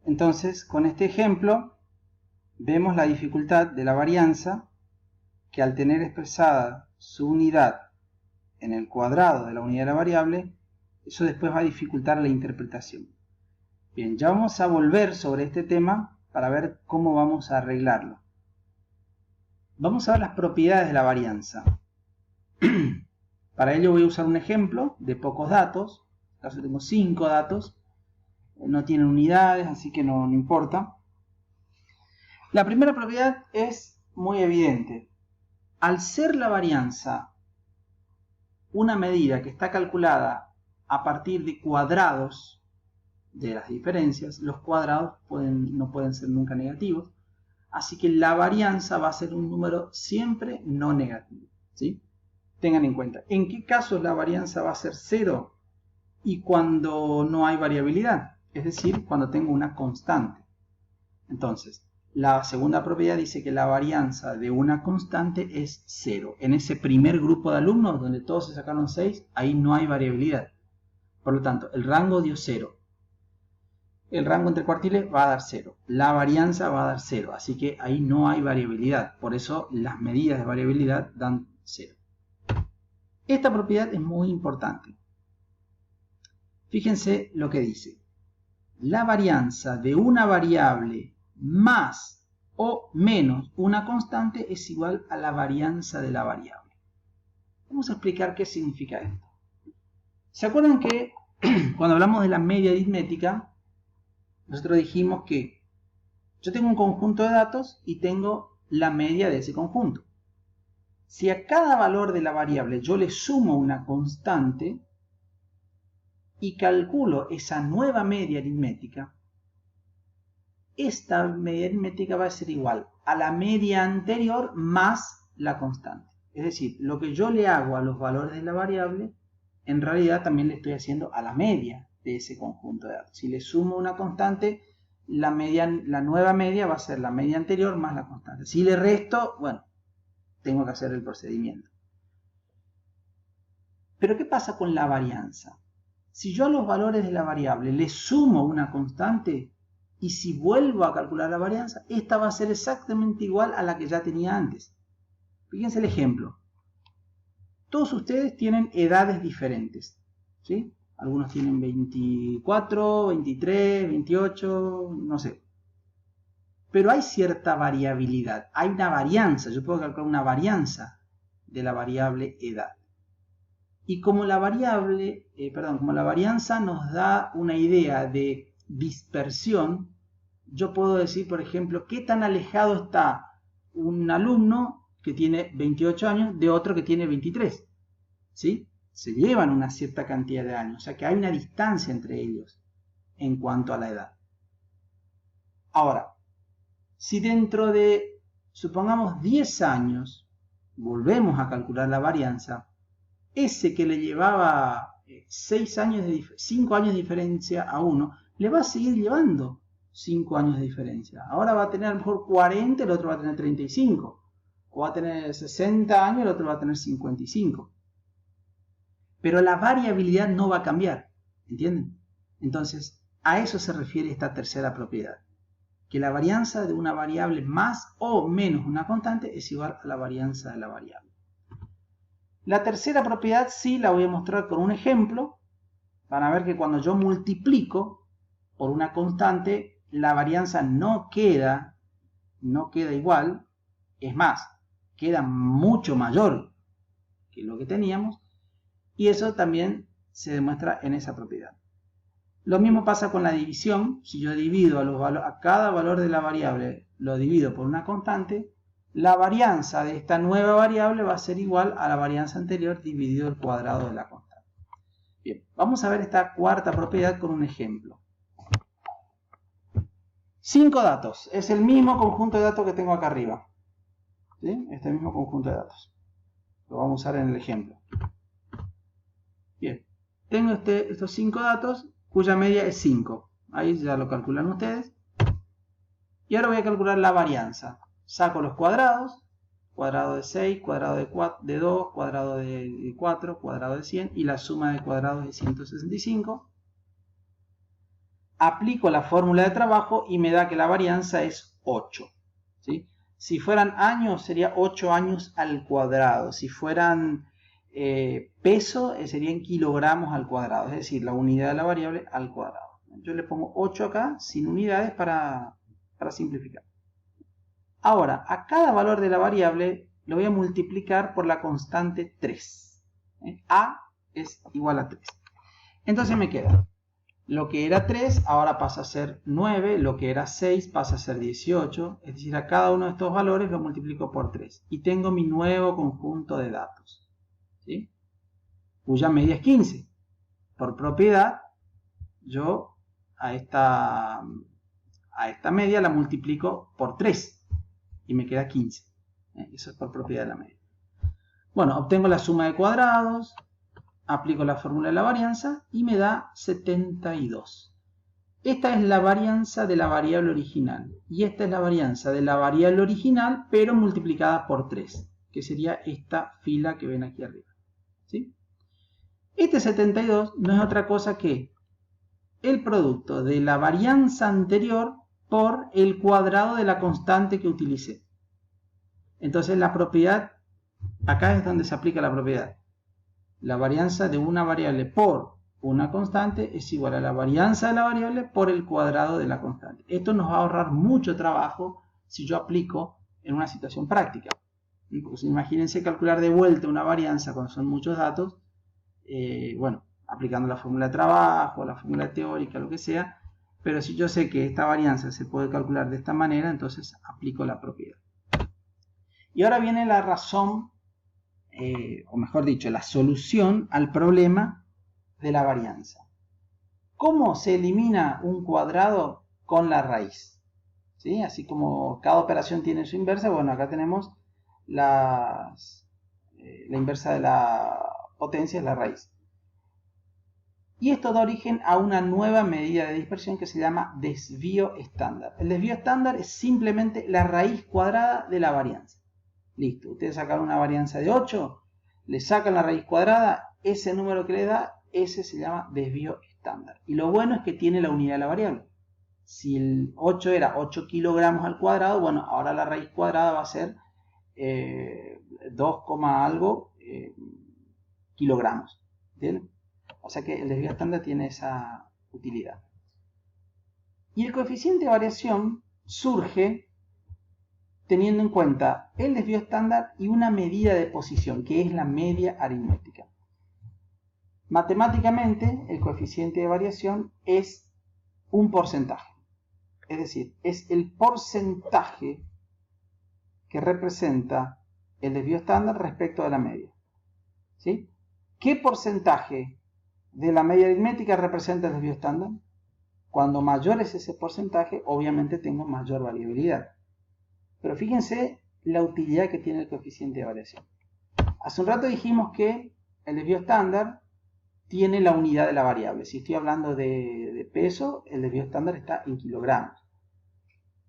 Entonces, con este ejemplo, vemos la dificultad de la varianza, que al tener expresada su unidad en el cuadrado de la unidad de la variable, eso después va a dificultar la interpretación. Bien, ya vamos a volver sobre este tema para ver cómo vamos a arreglarlo. Vamos a ver las propiedades de la varianza. Para ello voy a usar un ejemplo de pocos datos. En este caso tengo 5 datos. No tienen unidades, así que no importa. La primera propiedad es muy evidente. Al ser la varianza una medida que está calculada a partir de cuadrados de las diferencias, los cuadrados no pueden ser nunca negativos, así que la varianza va a ser un número siempre no negativo, ¿sí? Tengan en cuenta, ¿en qué casos la varianza va a ser 0? Y cuando no hay variabilidad, es decir, cuando tengo una constante. Entonces, la segunda propiedad dice que la varianza de una constante es 0. En ese primer grupo de alumnos, donde todos se sacaron 6, ahí no hay variabilidad. Por lo tanto, el rango dio 0. El rango entre cuartiles va a dar 0. La varianza va a dar 0. Así que ahí no hay variabilidad. Por eso las medidas de variabilidad dan 0. Esta propiedad es muy importante. Fíjense lo que dice. La varianza de una variable más o menos una constante es igual a la varianza de la variable. Vamos a explicar qué significa esto. ¿Se acuerdan que cuando hablamos de la media aritmética, nosotros dijimos que yo tengo un conjunto de datos y tengo la media de ese conjunto? Si a cada valor de la variable yo le sumo una constante y calculo esa nueva media aritmética, esta media aritmética va a ser igual a la media anterior más la constante. Es decir, lo que yo le hago a los valores de la variable, en realidad también le estoy haciendo a la media de ese conjunto de datos. Si le sumo una constante, la nueva media va a ser la media anterior más la constante. Si le resto, bueno, tengo que hacer el procedimiento. Pero ¿qué pasa con la varianza? Si yo a los valores de la variable le sumo una constante, y si vuelvo a calcular la varianza, esta va a ser exactamente igual a la que ya tenía antes. Fíjense el ejemplo. Todos ustedes tienen edades diferentes, ¿sí? Algunos tienen 24, 23, 28, no sé. Pero hay cierta variabilidad, hay una varianza. Yo puedo calcular una varianza de la variable edad. Y como la varianza nos da una idea de dispersión, yo puedo decir, por ejemplo, qué tan alejado está un alumno que tiene 28 años de otro que tiene 23. ¿Sí? Se llevan una cierta cantidad de años, o sea que hay una distancia entre ellos en cuanto a la edad. Ahora, si dentro de, supongamos, 10 años, volvemos a calcular la varianza, ese que le llevaba 5 años de diferencia a uno, le va a seguir llevando 5 años de diferencia. Ahora va a tener a lo mejor 40, el otro va a tener 35. O va a tener 60 años, el otro va a tener 55. Pero la variabilidad no va a cambiar, ¿entienden? Entonces, a eso se refiere esta tercera propiedad. Que la varianza de una variable más o menos una constante es igual a la varianza de la variable. La tercera propiedad sí la voy a mostrar con un ejemplo. Van a ver que cuando yo multiplico por una constante, la varianza no queda igual. Es más, queda mucho mayor que lo que teníamos. Y eso también se demuestra en esa propiedad. Lo mismo pasa con la división. Si yo divido a cada valor de la variable, lo divido por una constante, la varianza de esta nueva variable va a ser igual a la varianza anterior dividido el cuadrado de la constante. Bien, vamos a ver esta cuarta propiedad con un ejemplo. 5 datos. Es el mismo conjunto de datos que tengo acá arriba. ¿Sí? Este mismo conjunto de datos. Lo vamos a usar en el ejemplo. Bien, tengo estos 5 datos cuya media es 5. Ahí ya lo calculan ustedes. Y ahora voy a calcular la varianza. Saco los cuadrados. Cuadrado de 6, cuadrado de 2, cuadrado de 4, cuadrado de 100 y la suma de cuadrados de 165. aplico la fórmula de trabajo y me da que la varianza es 8. ¿Sí? Si fueran años, sería 8 años al cuadrado. Si fueran peso, serían kilogramos al cuadrado, es decir, la unidad de la variable al cuadrado. Yo le pongo 8 acá, sin unidades, para simplificar. Ahora, a cada valor de la variable lo voy a multiplicar por la constante 3. A es igual a 3. Entonces me queda, lo que era 3 ahora pasa a ser 9, lo que era 6 pasa a ser 18, es decir, a cada uno de estos valores lo multiplico por 3 y tengo mi nuevo conjunto de datos, ¿sí? Cuya media es 15. Por propiedad, yo a esta media la multiplico por 3 y me queda 15. Eso es por propiedad de la media. Bueno, obtengo la suma de cuadrados, aplico la fórmula de la varianza y me da 72. Esta es la varianza de la variable original y esta es la varianza de la variable original pero multiplicada por 3, que sería esta fila que ven aquí arriba, ¿sí? Este 72 no es otra cosa que el producto de la varianza anterior por el cuadrado de la constante que utilicé. Entonces la propiedad, acá es donde se aplica la propiedad. La varianza de una variable por una constante es igual a la varianza de la variable por el cuadrado de la constante. Esto nos va a ahorrar mucho trabajo si yo aplico en una situación práctica. Pues imagínense calcular de vuelta una varianza cuando son muchos datos, bueno, aplicando la fórmula de trabajo, la fórmula teórica, lo que sea, pero si yo sé que esta varianza se puede calcular de esta manera, entonces aplico la propiedad. Y ahora viene la razón, o mejor dicho, la solución al problema de la varianza. ¿Cómo se elimina un cuadrado con la raíz? ¿Sí? Así como cada operación tiene su inversa, bueno, acá tenemos la inversa de la potencia, es la raíz. Y esto da origen a una nueva medida de dispersión que se llama desvío estándar. El desvío estándar es simplemente la raíz cuadrada de la varianza. Listo, ustedes sacan una varianza de 8, le sacan la raíz cuadrada, ese número que le da, ese se llama desvío estándar. Y lo bueno es que tiene la unidad de la variable. Si el 8 era 8 kilogramos al cuadrado, bueno, ahora la raíz cuadrada va a ser 2, algo kilogramos. ¿Entienden? O sea que el desvío estándar tiene esa utilidad. Y el coeficiente de variación surge teniendo en cuenta el desvío estándar y una medida de posición, que es la media aritmética. Matemáticamente, el coeficiente de variación es un porcentaje. Es decir, es el porcentaje que representa el desvío estándar respecto de la media. ¿Sí? ¿Qué porcentaje de la media aritmética representa el desvío estándar? Cuando mayor es ese porcentaje, obviamente tengo mayor variabilidad. Pero fíjense la utilidad que tiene el coeficiente de variación. Hace un rato dijimos que el desvío estándar tiene la unidad de la variable. Si estoy hablando de peso, el desvío estándar está en kilogramos.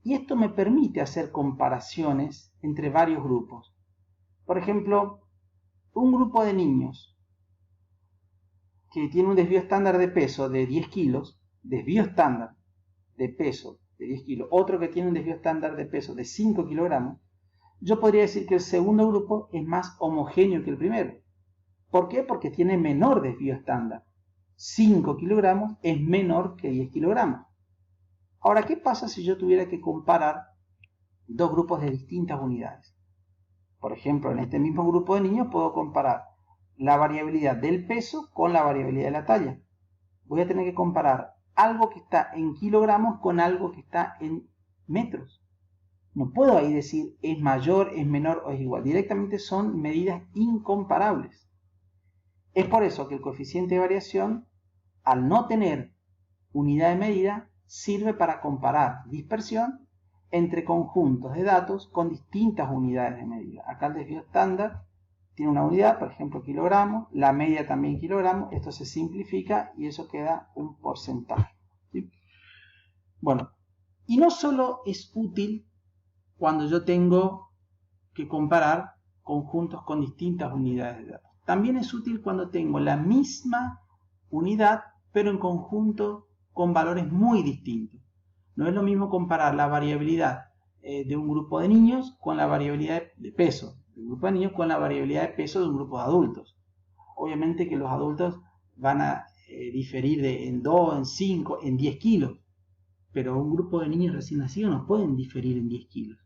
Y esto me permite hacer comparaciones entre varios grupos. Por ejemplo, un grupo de niños que tiene un desvío estándar de peso de 10 kilos, desvío estándar de peso de 10 kilos, otro que tiene un desvío estándar de peso de 5 kilogramos, yo podría decir que el segundo grupo es más homogéneo que el primero. ¿Por qué? Porque tiene menor desvío estándar. 5 kilogramos es menor que 10 kilogramos. Ahora, ¿qué pasa si yo tuviera que comparar dos grupos de distintas unidades? Por ejemplo, en este mismo grupo de niños puedo comparar la variabilidad del peso con la variabilidad de la talla. Voy a tener que comparar algo que está en kilogramos con algo que está en metros. No puedo ahí decir es mayor, es menor o es igual. Directamente son medidas incomparables. Es por eso que el coeficiente de variación, al no tener unidad de medida, sirve para comparar dispersión entre conjuntos de datos con distintas unidades de medida. Acá el desvío estándar tiene una unidad, por ejemplo kilogramos, la media también kilogramos, esto se simplifica y eso queda un porcentaje. ¿Sí? Bueno, y no solo es útil cuando yo tengo que comparar conjuntos con distintas unidades de datos, también es útil cuando tengo la misma unidad pero en conjunto con valores muy distintos. No es lo mismo comparar la variabilidad de un grupo de niños con la variabilidad de peso de un grupo de niños con la variabilidad de peso de un grupo de adultos. Obviamente que los adultos van a diferir en 2, en 5, en 10 kilos, pero un grupo de niños recién nacidos no pueden diferir en 10 kilos.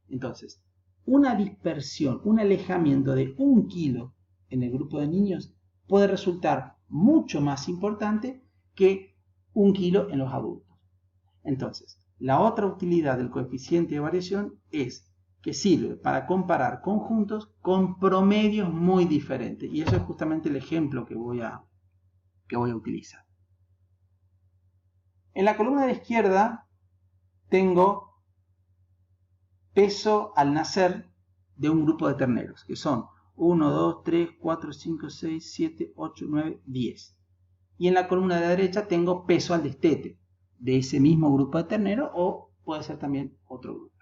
Entonces, una dispersión, un alejamiento de 1 kilo en el grupo de niños puede resultar mucho más importante que 1 kilo en los adultos. Entonces, la otra utilidad del coeficiente de variación es que sirve para comparar conjuntos con promedios muy diferentes. Y eso es justamente el ejemplo que voy a utilizar. En la columna de la izquierda tengo peso al nacer de un grupo de terneros, que son 1, 2, 3, 4, 5, 6, 7, 8, 9, 10. Y en la columna de la derecha tengo peso al destete de ese mismo grupo de terneros, o puede ser también otro grupo.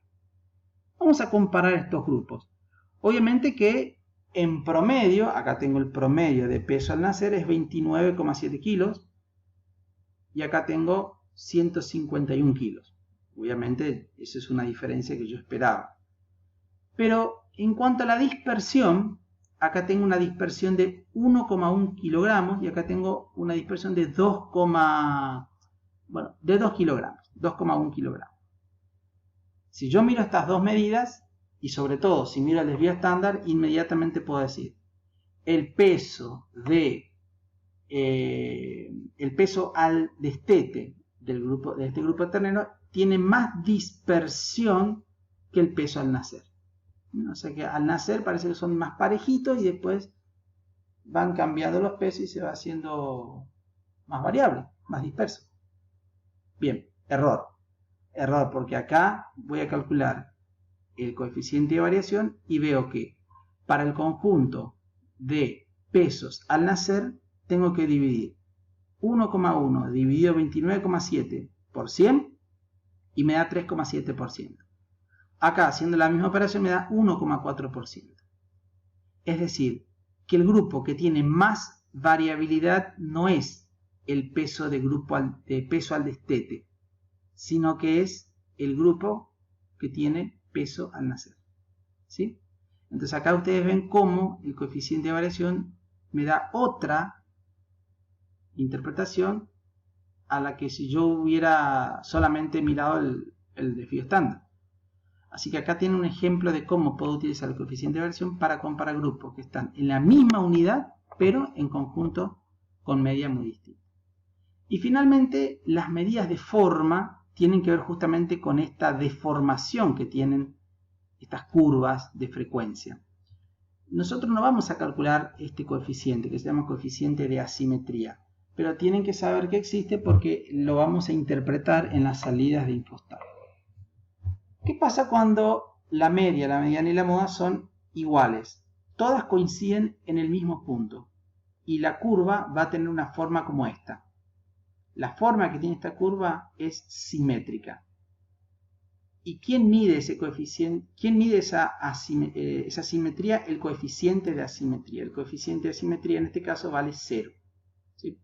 Vamos a comparar estos grupos. Obviamente que en promedio, acá tengo el promedio de peso al nacer, es 29,7 kilos. Y acá tengo 151 kilos. Obviamente, esa es una diferencia que yo esperaba. Pero en cuanto a la dispersión, acá tengo una dispersión de 1,1 kilogramos y acá tengo una dispersión de 2 kilogramos, 2,1 kilogramos. Si yo miro estas dos medidas, y sobre todo si miro el desvío estándar, inmediatamente puedo decir el peso al destete de este grupo de terneros tiene más dispersión que el peso al nacer. O sea que al nacer parece que son más parejitos y después van cambiando los pesos y se va haciendo más variable, más disperso. Bien, error, porque acá voy a calcular el coeficiente de variación y veo que para el conjunto de pesos al nacer tengo que dividir 1,1 dividido 29,7 por 100 y me da 3,7%. Acá, haciendo la misma operación, me da 1,4%. Es decir, que el grupo que tiene más variabilidad no es el peso de peso al destete, sino que es el grupo que tiene peso al nacer. ¿Sí? Entonces acá ustedes ven cómo el coeficiente de variación me da otra interpretación a la que si yo hubiera solamente mirado el desvío estándar. Así que acá tiene un ejemplo de cómo puedo utilizar el coeficiente de variación para comparar grupos que están en la misma unidad, pero en conjunto con medidas muy distintas. Y finalmente, las medidas de forma tienen que ver justamente con esta deformación que tienen estas curvas de frecuencia. Nosotros no vamos a calcular este coeficiente, que se llama coeficiente de asimetría, pero tienen que saber que existe porque lo vamos a interpretar en las salidas de Infostar. ¿Qué pasa cuando la media, la mediana y la moda son iguales? Todas coinciden en el mismo punto y la curva va a tener una forma como esta. La forma que tiene esta curva es simétrica. ¿Y quién mide ese coeficiente? ¿Quién mide esa simetría? El coeficiente de asimetría. El coeficiente de asimetría en este caso vale 0. ¿Sí?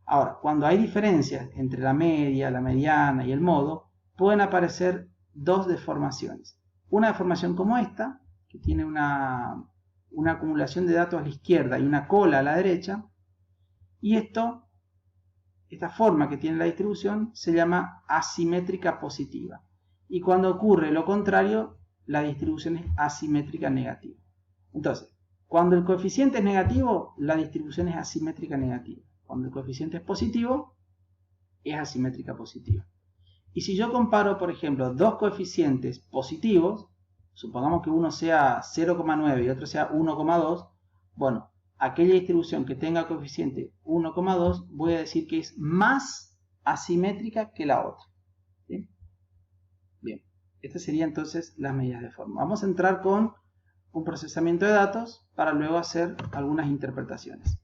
Ahora, cuando hay diferencias entre la media, la mediana y el modo, pueden aparecer dos deformaciones. Una deformación como esta, que tiene una acumulación de datos a la izquierda y una cola a la derecha. Y esta forma que tiene la distribución se llama asimétrica positiva. Y cuando ocurre lo contrario, la distribución es asimétrica negativa. Entonces, cuando el coeficiente es negativo, la distribución es asimétrica negativa. Cuando el coeficiente es positivo, es asimétrica positiva. Y si yo comparo, por ejemplo, dos coeficientes positivos, supongamos que uno sea 0,9 y otro sea 1,2, bueno, aquella distribución que tenga coeficiente 1,2, voy a decir que es más asimétrica que la otra. ¿Sí? Bien, estas serían entonces las medidas de forma. Vamos a entrar con un procesamiento de datos para luego hacer algunas interpretaciones.